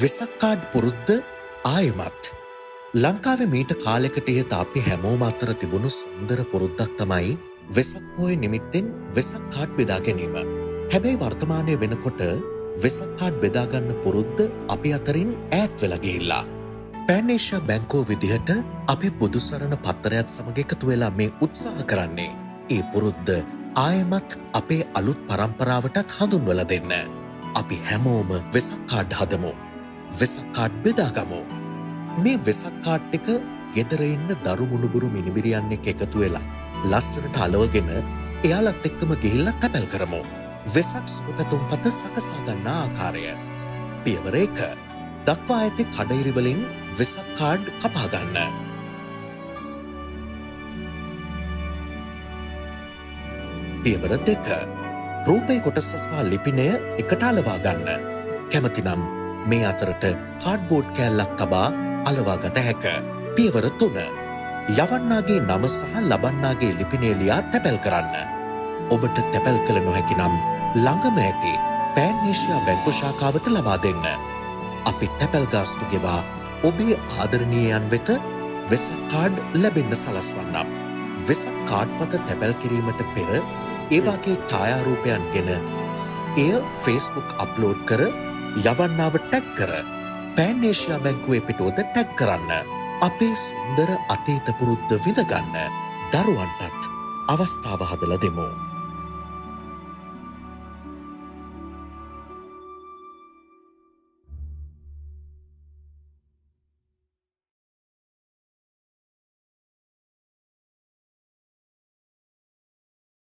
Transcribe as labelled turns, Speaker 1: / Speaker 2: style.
Speaker 1: Vesak card පුරුද්ද ආයෙමත් ලංකාවේ මීට කාලෙකට ඉහත අපි හැමෝම අතර තිබුණු සුන්දර පුරුද්දක් තමයි වෙසක් පොහොය නිමිත්තෙන් වෙසක් කාඩ් බෙදා ගැනීම. හැබැයි වර්තමානයේ වෙනකොට වෙසක් කාඩ් බෙදා ගන්න පුරුද්ද අපි අතරින් ඈත් වෙලා ගිහිල්ලා. පෑන් ඒෂියා බැංකුව විදිහට අපේ බුදුසරණ පත්තරයත් සමග එකතු වෙලා මේ උත්සාහ කරන්නේ ඒ පුරුද්ද ආයෙමත් අපේ අලුත් පරම්පරාවටත් හඳුන්වලා දෙන්න. අපි හැමෝම වෙසක් කාඩ් හදමු. වෙසක් කාඩ් බෙදාගමු. මේ වෙසක් කාඩ් එක ගෙදර ඉන්න දරු මුණුබුරු මිනිබිරියන් එක්ක එකතු වෙලා ලස්සනට අලවගෙන එයාලත් එක්කම ගිහිල්ලා තැපැල් කරමු. වෙසක් සුබපැතුම්පත සකසා ගන්නා ආකාරය. පියවර 1. දක්වා ඇති කඩයිරි වලින් වෙසක් කාඩ් කපා ගන්න. පියවර 2. රූපේ කොටස සහ ලිපිනය එකට අලවා ගන්න. කැමතිනම් මේ අතරට කාඩ්බෝඩ් කෑල්ලක් තබා අලවා ගත හැක. පියවර 3. යවන්නාගේ නම සහ ලබන්නාගේ ලිපිනය ලියා තැපැල් කරන්න. ඔබට තැපැල් කළ නොහැකි නම් ළඟම ඇති පෑන් ඒෂියා බැංකු ශාඛාවට ලබා දෙන්න. අපි තැපැල් ගාස්තු ගෙවා ඔබේ ආදරණීයයන් වෙත වෙසක් කාඩ් ලැබෙන්න සලස්වන්නම්. වෙසක් කාඩ්පත තැපැල් කිරීමට පෙර ඒ වගේ ඡායාරූපයන් ගෙන එය ෆේස්බුක් අප්ලෝඩ් කර යවන්නාව ටැග් කර පෑන් ඒෂියා බැංකුවේ පිටුවද ටැග් කරන්න. අපේ සුන්දර අතීත පුරුද්ද විඳගන්න දරුවන්ටත් අවස්ථාව හදලා දෙමු.